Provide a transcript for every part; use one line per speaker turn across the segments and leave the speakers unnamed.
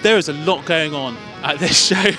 There is a lot going on at this show.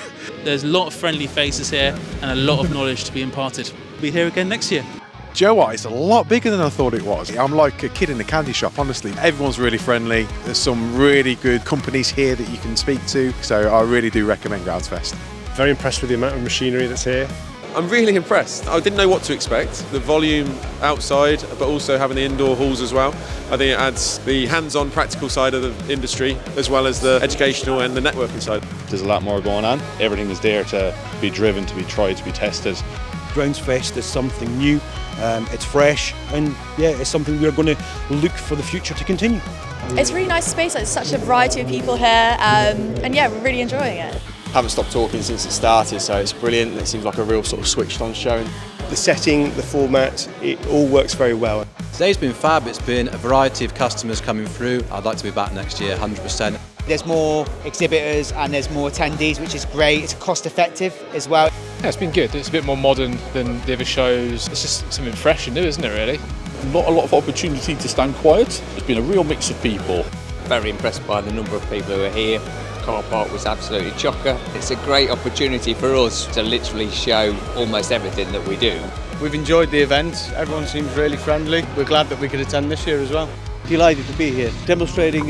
There's a lot of friendly faces here and a lot of knowledge to be imparted. We'll be here again next year.
Do you know what? It's a lot bigger than I thought it was. I'm like a kid in a candy shop, honestly. Everyone's really friendly. There's some really good companies here that you can speak to, so I really do recommend GroundsFest.
Very impressed with the amount of machinery that's here.
I'm really impressed. I didn't know what to expect. The volume outside, but also having the indoor halls as well. I think it adds the hands-on practical side of the industry, as well as the educational and the networking side.
There's a lot more going on. Everything is there to be driven, to be tried, to be tested.
GroundsFest is something new, it's fresh, and yeah, it's something we're going to look for the future to continue.
It's a really nice space, there's such a variety of people here, and yeah, we're really enjoying it.
Haven't stopped talking since it started, so it's brilliant. It seems like a real sort of switched on show.
The setting, the format, it all works very well.
Today's been fab. It's been a variety of customers coming through. I'd like to be back next year, 100%.
There's more exhibitors and there's more attendees, which is great. It's cost effective as well.
Yeah, it's been good. It's a bit more modern than the other shows. It's just something fresh and new, isn't it, really?
Not a lot of opportunity to stand quiet. It's been a real mix of people.
Very impressed by the number of people who are here. The car park was absolutely chocker. It's a great opportunity for us to literally show almost everything that we do.
We've enjoyed the event. Everyone seems really friendly. We're glad that we could attend this year as well.
Delighted to be here, demonstrating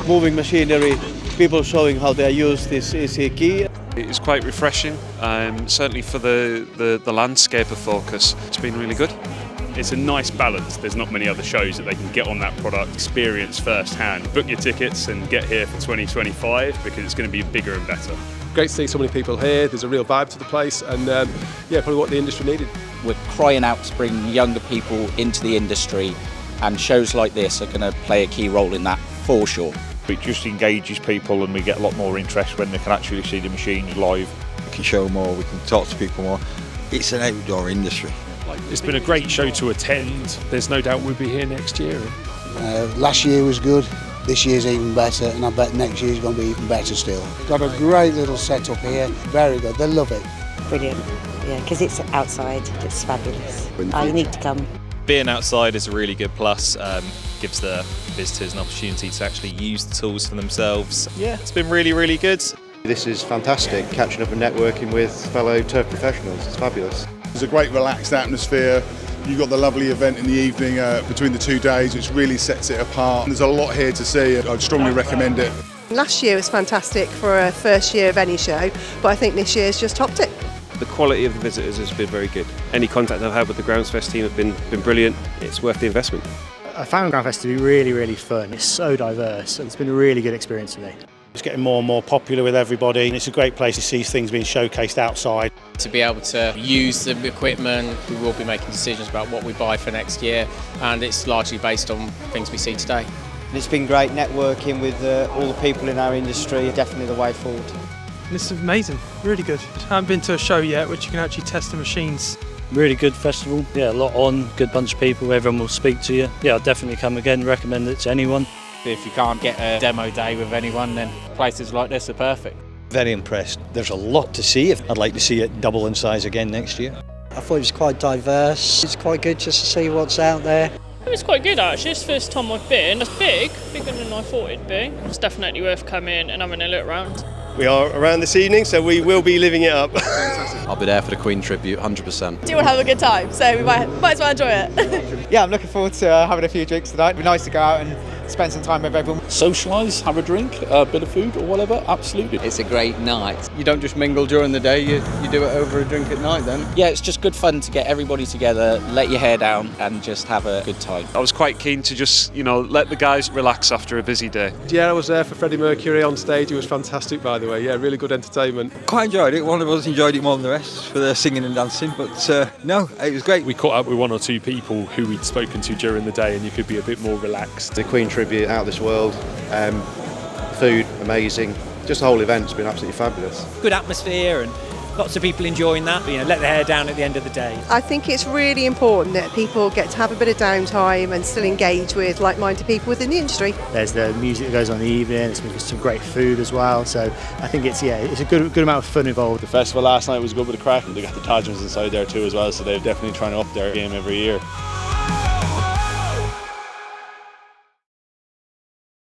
moving machinery. People showing how they are used is key.
It's quite refreshing, certainly for the landscaper focus. It's been really good.
It's a nice balance. There's not many other shows that they can get on that product, experience firsthand. Book your tickets and get here for 2025 because it's going to be bigger and better.
Great to see so many people here. There's a real vibe to the place, and yeah, probably what the industry needed.
We're crying out to bring younger people into the industry, and shows like this are going to play a key role in that for sure.
It just engages people and we get a lot more interest when they can actually see the machines live.
We can show more, we can talk to people more. It's an outdoor industry.
It's been a great show to attend. There's no doubt we'll be here next year.
Last year was good, this year's even better, and I bet next year's going to be even better still. Got a great little setup here, very good, they love it.
Brilliant, yeah, because it's outside, it's fabulous. You need to come.
Being outside is a really good plus, gives the visitors an opportunity to actually use the tools for themselves. Yeah, it's been really, really good.
This is fantastic, catching up and networking with fellow turf professionals, it's fabulous.
There's a great relaxed atmosphere. You've got the lovely event in the evening between the 2 days, which really sets it apart. There's a lot here to see. I'd strongly recommend it.
Last year was fantastic for a first year of any show, but I think this year's just topped it.
The quality of the visitors has been very good. Any contact I've had with the GroundsFest team have been brilliant. It's worth the investment.
I found GroundsFest to be really, really fun. It's so diverse and it's been a really good experience today.
It's getting more and more popular with everybody, and it's a great place to see things being showcased outside.
To be able to use the equipment, we will be making decisions about what we buy for next year, and it's largely based on things we see today.
It's been great networking with all the people in our industry, definitely the way forward.
This is amazing, really good. I haven't been to a show yet which you can actually test the machines.
Really good festival, yeah, a lot on, good bunch of people, everyone will speak to you. Yeah, I'll definitely come again, recommend it to anyone.
If you can't get a demo day with anyone, then places like this are perfect.
Very impressed. There's a lot to see. I'd like to see it double in size again next year.
I thought it was quite diverse. It's quite good just to see what's out there.
It was quite good actually. It's the first time I've been. It's bigger than I thought it'd be. It's definitely worth coming and having a look around.
We are around this evening, so we will be living it up.
I'll be there for the Queen tribute, 100%.
Do want to have a good time, so we might as well enjoy it.
Yeah, I'm looking forward to having a few drinks tonight. It'd be nice to go out and spend some time with everyone.
Socialise, have a drink, a bit of food or whatever, absolutely.
It's a great night.
You don't just mingle during the day, you do it over a drink at night then.
Yeah, it's just good fun to get everybody together, let your hair down and just have a good time.
I was quite keen to just, let the guys relax after a busy day.
Yeah, I was there for Freddie Mercury on stage. It was fantastic, by the way. Yeah, really good entertainment.
Quite enjoyed it. One of us enjoyed it more than the rest for the singing and dancing, but no, it was great.
We caught up with 1 or 2 people who we'd spoken to during the day and you could be a bit more relaxed.
The Queen tribute, out of this world, food amazing, just the whole event's been absolutely fabulous.
Good atmosphere and lots of people enjoying that, let their hair down at the end of the day.
I think it's really important that people get to have a bit of downtime and still engage with like-minded people within the industry.
There's the music that goes on in the evening, there's some great food as well, so I think it's a good amount of fun involved.
The festival last night was good with the crack, and they got the Todgers inside there too as well, so they're definitely trying to up their game every year.